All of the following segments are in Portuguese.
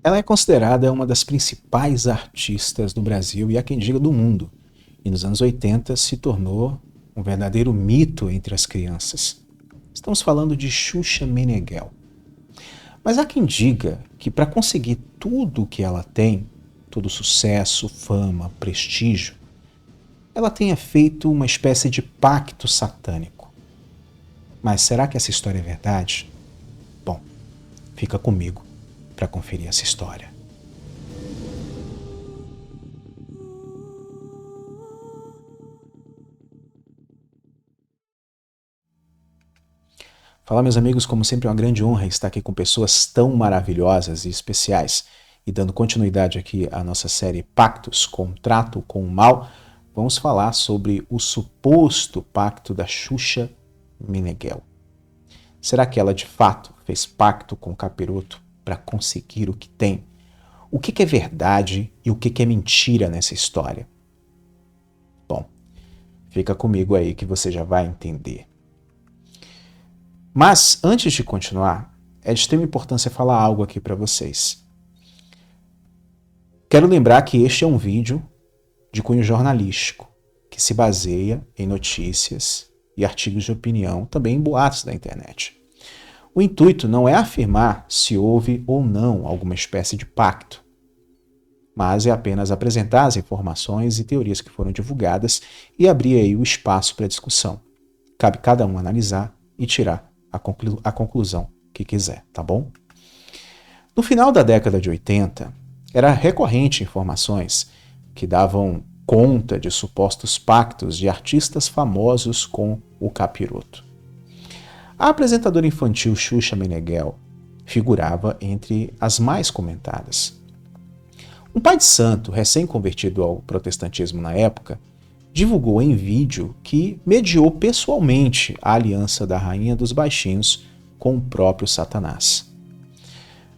Ela é considerada uma das principais artistas do Brasil e há quem diga do mundo. E nos anos 80 se tornou um verdadeiro mito entre as crianças. Estamos falando de Xuxa Meneghel. Mas há quem diga que para conseguir tudo o que ela tem, todo sucesso, fama, prestígio, ela tenha feito uma espécie de pacto satânico. Mas será que essa história é verdade? Bom, fica comigo para conferir essa história. Fala, meus amigos, como sempre é uma grande honra estar aqui com pessoas tão maravilhosas e especiais. E dando continuidade aqui à nossa série Pactos, Contrato com o Mal, vamos falar sobre o suposto pacto da Xuxa Meneghel. Será que ela de fato fez pacto com o capiroto para conseguir o que tem? O que é verdade e o que é mentira nessa história? Bom, fica comigo aí que você já vai entender. Mas, antes de continuar, é de extrema importância falar algo aqui para vocês. Quero lembrar que este é um vídeo de cunho jornalístico, que se baseia em notícias e artigos de opinião, também em boatos da internet. O intuito não é afirmar se houve ou não alguma espécie de pacto, mas é apenas apresentar as informações e teorias que foram divulgadas e abrir aí o espaço para discussão. Cabe cada um analisar e tirar a conclusão que quiser, tá bom? No final da década de 80, era recorrente informações que davam conta de supostos pactos de artistas famosos com o capiroto. A apresentadora infantil Xuxa Meneghel figurava entre as mais comentadas. Um pai de santo, recém-convertido ao protestantismo na época, divulgou em vídeo que mediou pessoalmente a aliança da Rainha dos Baixinhos com o próprio Satanás.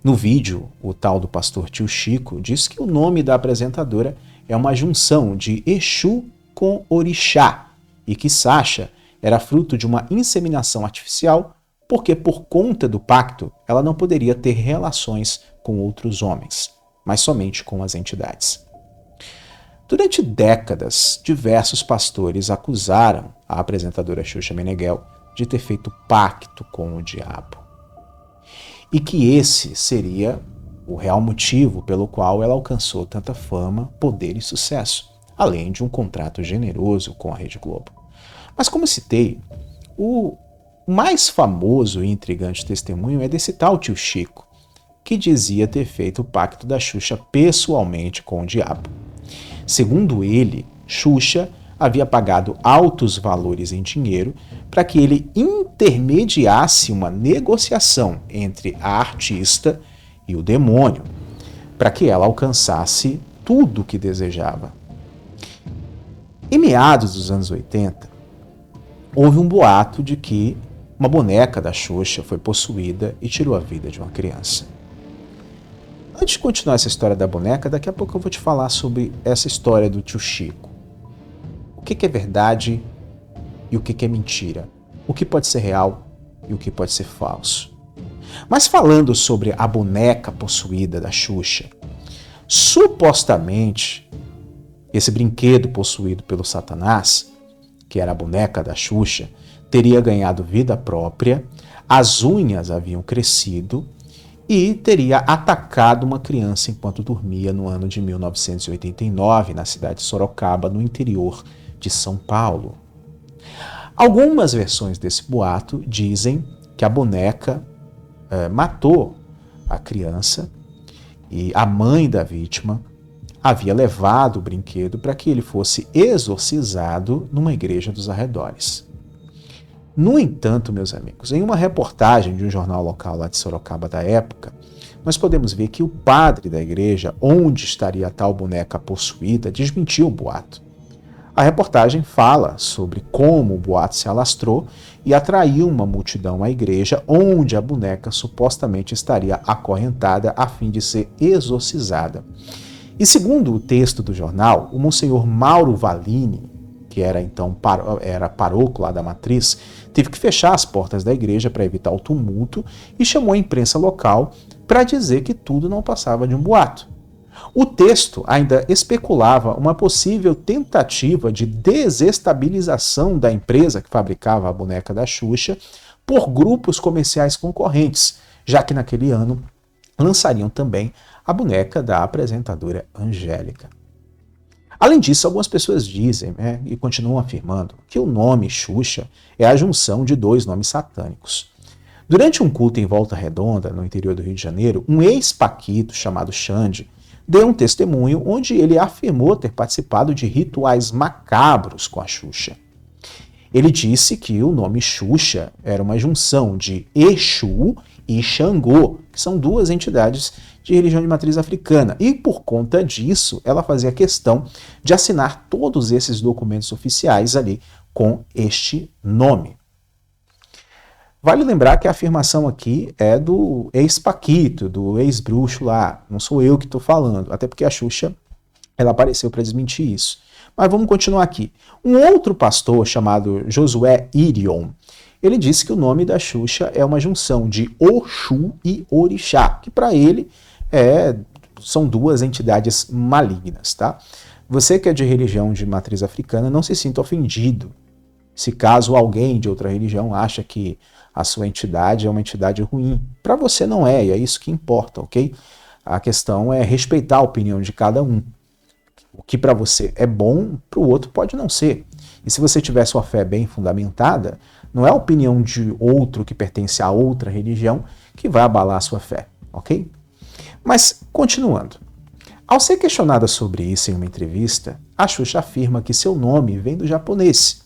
No vídeo, o tal do pastor Tio Chico diz que o nome da apresentadora é uma junção de Exu com Orixá e que Sasha era fruto de uma inseminação artificial porque, por conta do pacto, ela não poderia ter relações com outros homens, mas somente com as entidades. Durante décadas, diversos pastores acusaram a apresentadora Xuxa Meneghel de ter feito pacto com o diabo. E que esse seria o real motivo pelo qual ela alcançou tanta fama, poder e sucesso, além de um contrato generoso com a Rede Globo. Mas como citei, o mais famoso e intrigante testemunho é desse tal Tio Chico, que dizia ter feito o pacto da Xuxa pessoalmente com o diabo. Segundo ele, Xuxa havia pagado altos valores em dinheiro para que ele intermediasse uma negociação entre a artista e o demônio, para que ela alcançasse tudo o que desejava. Em meados dos anos 80, houve um boato de que uma boneca da Xuxa foi possuída e tirou a vida de uma criança. Antes de continuar essa história da boneca, daqui a pouco eu vou te falar sobre essa história do Tio Chico. O que é verdade e o que é mentira? O que pode ser real e o que pode ser falso? Mas falando sobre a boneca possuída da Xuxa, supostamente, esse brinquedo possuído pelo Satanás, que era a boneca da Xuxa, teria ganhado vida própria, as unhas haviam crescido e teria atacado uma criança enquanto dormia no ano de 1989, na cidade de Sorocaba, no interior de São Paulo. Algumas versões desse boato dizem que a boneca matou a criança e a mãe da vítima havia levado o brinquedo para que ele fosse exorcizado numa igreja dos arredores. No entanto, meus amigos, em uma reportagem de um jornal local lá de Sorocaba da época, nós podemos ver que o padre da igreja, onde estaria a tal boneca possuída, desmentiu o boato. A reportagem fala sobre como o boato se alastrou e atraiu uma multidão à igreja, onde a boneca supostamente estaria acorrentada a fim de ser exorcizada. E segundo o texto do jornal, o monsenhor Mauro Valini, que era então era paróquio lá da Matriz, teve que fechar as portas da igreja para evitar o tumulto e chamou a imprensa local para dizer que tudo não passava de um boato. O texto ainda especulava uma possível tentativa de desestabilização da empresa que fabricava a boneca da Xuxa por grupos comerciais concorrentes, já que naquele ano lançariam também a boneca da apresentadora Angélica. Além disso, algumas pessoas dizem, e continuam afirmando, que o nome Xuxa é a junção de dois nomes satânicos. Durante um culto em Volta Redonda, no interior do Rio de Janeiro, um ex-paquito chamado Xande deu um testemunho onde ele afirmou ter participado de rituais macabros com a Xuxa. Ele disse que o nome Xuxa era uma junção de Exu e Xangô, que são duas entidades de religião de matriz africana, e por conta disso ela fazia questão de assinar todos esses documentos oficiais ali com este nome. Vale lembrar que a afirmação aqui é do ex-paquito, do ex-bruxo lá, não sou eu que estou falando, até porque a Xuxa ela apareceu para desmentir isso. Mas vamos continuar aqui. Um outro pastor chamado Josué Irion, ele disse que o nome da Xuxa é uma junção de Oxu e Orixá, que para ele são duas entidades malignas, tá? Você que é de religião de matriz africana, não se sinta ofendido se caso alguém de outra religião acha que a sua entidade é uma entidade ruim. Para você não é, e é isso que importa, ok? A questão é respeitar a opinião de cada um. O que para você é bom, para o outro pode não ser. E se você tiver sua fé bem fundamentada, não é a opinião de outro que pertence a outra religião que vai abalar a sua fé, ok? Mas, continuando. Ao ser questionada sobre isso em uma entrevista, a Xuxa afirma que seu nome vem do japonês.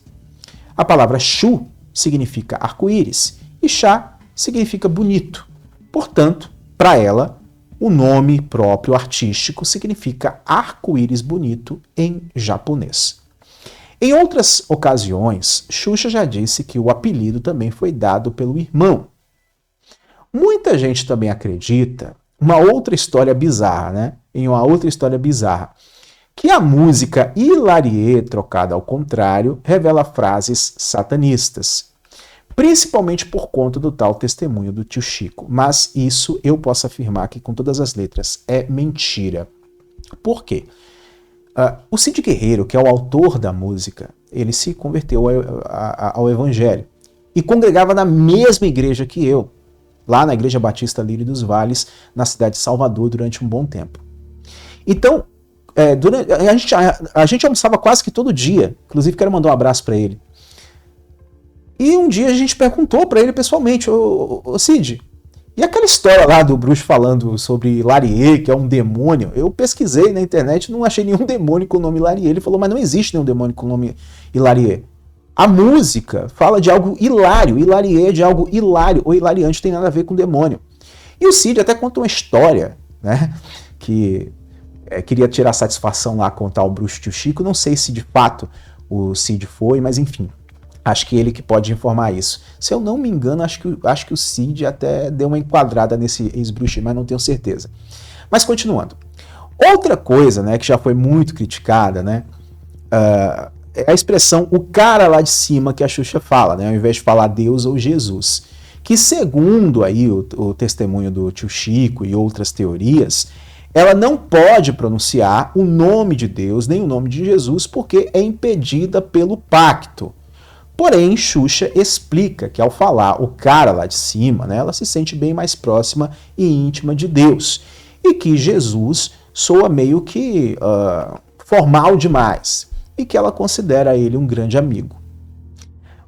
A palavra Shu significa arco-íris e Chá significa bonito. Portanto, para ela, o nome próprio artístico significa arco-íris bonito em japonês. Em outras ocasiões, Xuxa já disse que o apelido também foi dado pelo irmão. Muita gente também acredita uma outra história bizarra, em uma outra história bizarra, que a música Hilarie, trocada ao contrário, revela frases satanistas, principalmente por conta do tal testemunho do tio Chico. Mas isso eu posso afirmar que com todas as letras é mentira. Por quê? O Cid Guerreiro, que é o autor da música, ele se converteu ao evangelho e congregava na mesma igreja que eu, lá na Igreja Batista Lírio dos Vales, na cidade de Salvador, durante um bom tempo. Então, a gente almoçava quase que todo dia, inclusive quero mandar um abraço para ele. E um dia a gente perguntou para ele pessoalmente, ô Cid, e aquela história lá do bruxo falando sobre Hilarie, que é um demônio? Eu pesquisei na internet, não achei nenhum demônio com o nome Hilarie. Ele falou, mas não existe nenhum demônio com o nome Hilarie. A música fala de algo hilário, Hilarie é de algo hilário, ou hilariante tem nada a ver com demônio. E o Cid até conta uma história, que queria tirar satisfação lá contar o bruxo tio Chico, não sei se de fato o Cid foi, mas enfim, acho que ele que pode informar isso. Se eu não me engano, acho que o Cid até deu uma enquadrada nesse ex-bruxo, mas não tenho certeza. Mas continuando. Outra coisa, que já foi muito criticada, é a expressão o cara lá de cima que a Xuxa fala, ao invés de falar Deus ou Jesus. Que segundo aí o testemunho do tio Chico e outras teorias, ela não pode pronunciar o nome de Deus nem o nome de Jesus porque é impedida pelo pacto. Porém, Xuxa explica que ao falar o cara lá de cima, ela se sente bem mais próxima e íntima de Deus. E que Jesus soa meio que formal demais. E que ela considera ele um grande amigo.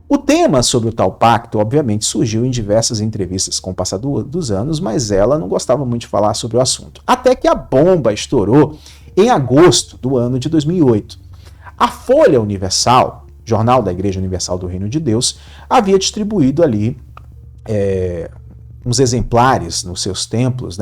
O tema sobre o tal pacto, obviamente, surgiu em diversas entrevistas com o passar dos anos, mas ela não gostava muito de falar sobre o assunto. Até que a bomba estourou em agosto do ano de 2008. A Folha Universal, jornal da Igreja Universal do Reino de Deus, havia distribuído ali uns exemplares nos seus templos,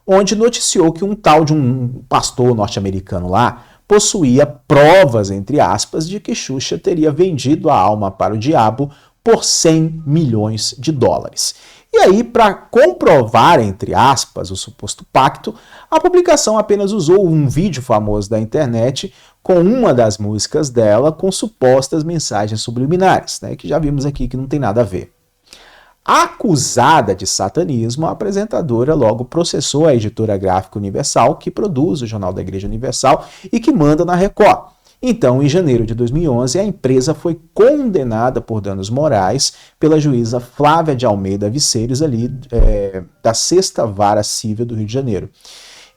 onde noticiou que um tal de um pastor norte-americano lá possuía provas, entre aspas, de que Xuxa teria vendido a alma para o diabo por 100 milhões de dólares. E aí, para comprovar, entre aspas, o suposto pacto, a publicação apenas usou um vídeo famoso da internet com uma das músicas dela com supostas mensagens subliminares, que já vimos aqui que não tem nada a ver. Acusada de satanismo, a apresentadora logo processou a editora Gráfica Universal, que produz o Jornal da Igreja Universal e que manda na Record. Então, em janeiro de 2011, a empresa foi condenada por danos morais pela juíza Flávia de Almeida Viceiros, ali da 6ª Vara Civil do Rio de Janeiro.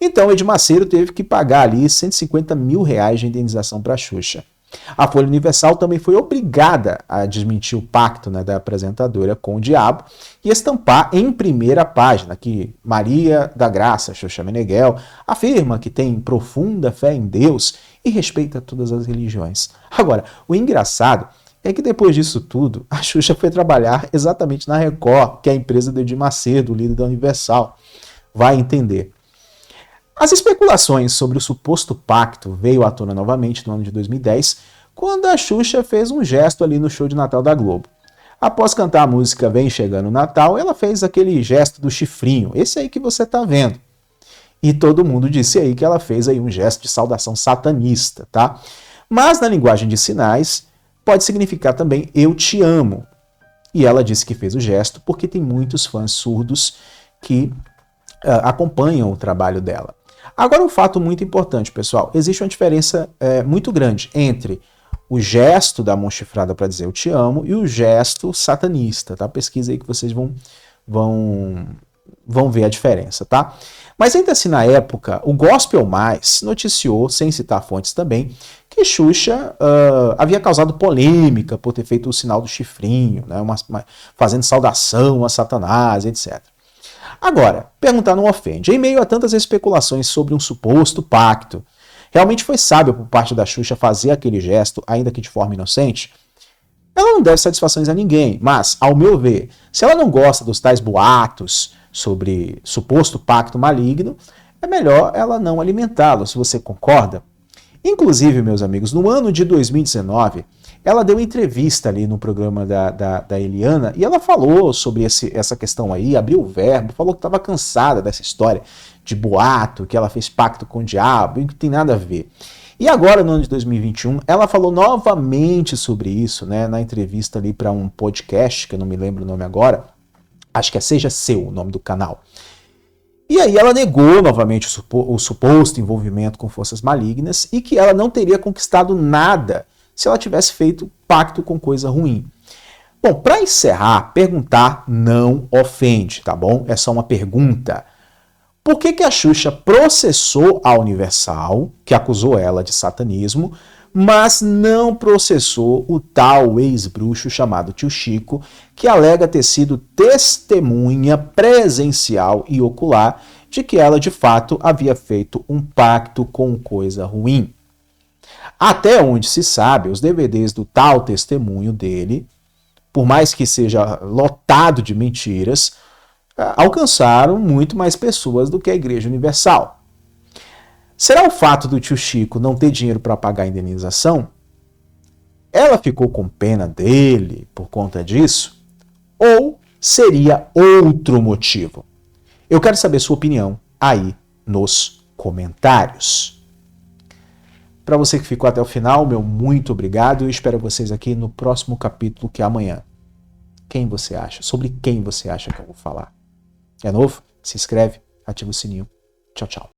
Então, Edir Macedo teve que pagar ali R$150 mil de indenização para a Xuxa. A Folha Universal também foi obrigada a desmentir o pacto, né, da apresentadora com o diabo e estampar em primeira página que Maria da Graça, Xuxa Meneghel, afirma que tem profunda fé em Deus e respeita todas as religiões. Agora, o engraçado é que depois disso tudo, a Xuxa foi trabalhar exatamente na Record, que é a empresa do Edir Macedo, o líder da Universal. Vai entender. As especulações sobre o suposto pacto veio à tona novamente no ano de 2010, quando a Xuxa fez um gesto ali no show de Natal da Globo. Após cantar a música Vem Chegando o Natal, ela fez aquele gesto do chifrinho, esse aí que você tá vendo. E todo mundo disse aí que ela fez aí um gesto de saudação satanista, tá? Mas na linguagem de sinais, pode significar também eu te amo. E ela disse que fez o gesto porque tem muitos fãs surdos que acompanham o trabalho dela. Agora, um fato muito importante, pessoal. Existe uma diferença muito grande entre o gesto da mão chifrada para dizer eu te amo e o gesto satanista, tá? Pesquisa aí que vocês vão ver a diferença, tá? Mas ainda assim, na época, o Gospel Mais noticiou, sem citar fontes também, que Xuxa havia causado polêmica por ter feito o sinal do chifrinho, né? Fazendo saudação a Satanás, etc. Agora, perguntar não ofende. Em meio a tantas especulações sobre um suposto pacto, realmente foi sábio por parte da Xuxa fazer aquele gesto, ainda que de forma inocente? Ela não deve satisfações a ninguém, mas, ao meu ver, se ela não gosta dos tais boatos sobre suposto pacto maligno, é melhor ela não alimentá-lo, se você concorda. Inclusive, meus amigos, no ano de 2019, ela deu entrevista ali no programa da Eliana e ela falou sobre essa questão aí, abriu o verbo, falou que estava cansada dessa história de boato, que ela fez pacto com o diabo e que tem nada a ver. E agora, no ano de 2021, ela falou novamente sobre isso, né, na entrevista ali para um podcast, que eu não me lembro o nome agora, acho que é Seja Seu o nome do canal. E aí ela negou novamente o suposto envolvimento com forças malignas e que ela não teria conquistado nada se ela tivesse feito pacto com coisa ruim. Bom, para encerrar, perguntar não ofende, tá bom? É só uma pergunta. Por que a Xuxa processou a Universal, que acusou ela de satanismo, mas não processou o tal ex-bruxo chamado Tio Chico, que alega ter sido testemunha presencial e ocular de que ela, de fato, havia feito um pacto com coisa ruim? Até onde se sabe, os DVDs do tal testemunho dele, por mais que seja lotado de mentiras, alcançaram muito mais pessoas do que a Igreja Universal. Será o fato do Tio Chico não ter dinheiro para pagar a indenização? Ela ficou com pena dele por conta disso? Ou seria outro motivo? Eu quero saber sua opinião aí nos comentários. Para você que ficou até o final, meu muito obrigado. Eu espero vocês aqui no próximo capítulo, que é amanhã. Quem você acha? Sobre quem você acha que eu vou falar? É novo? Se inscreve, ativa o sininho. Tchau, tchau.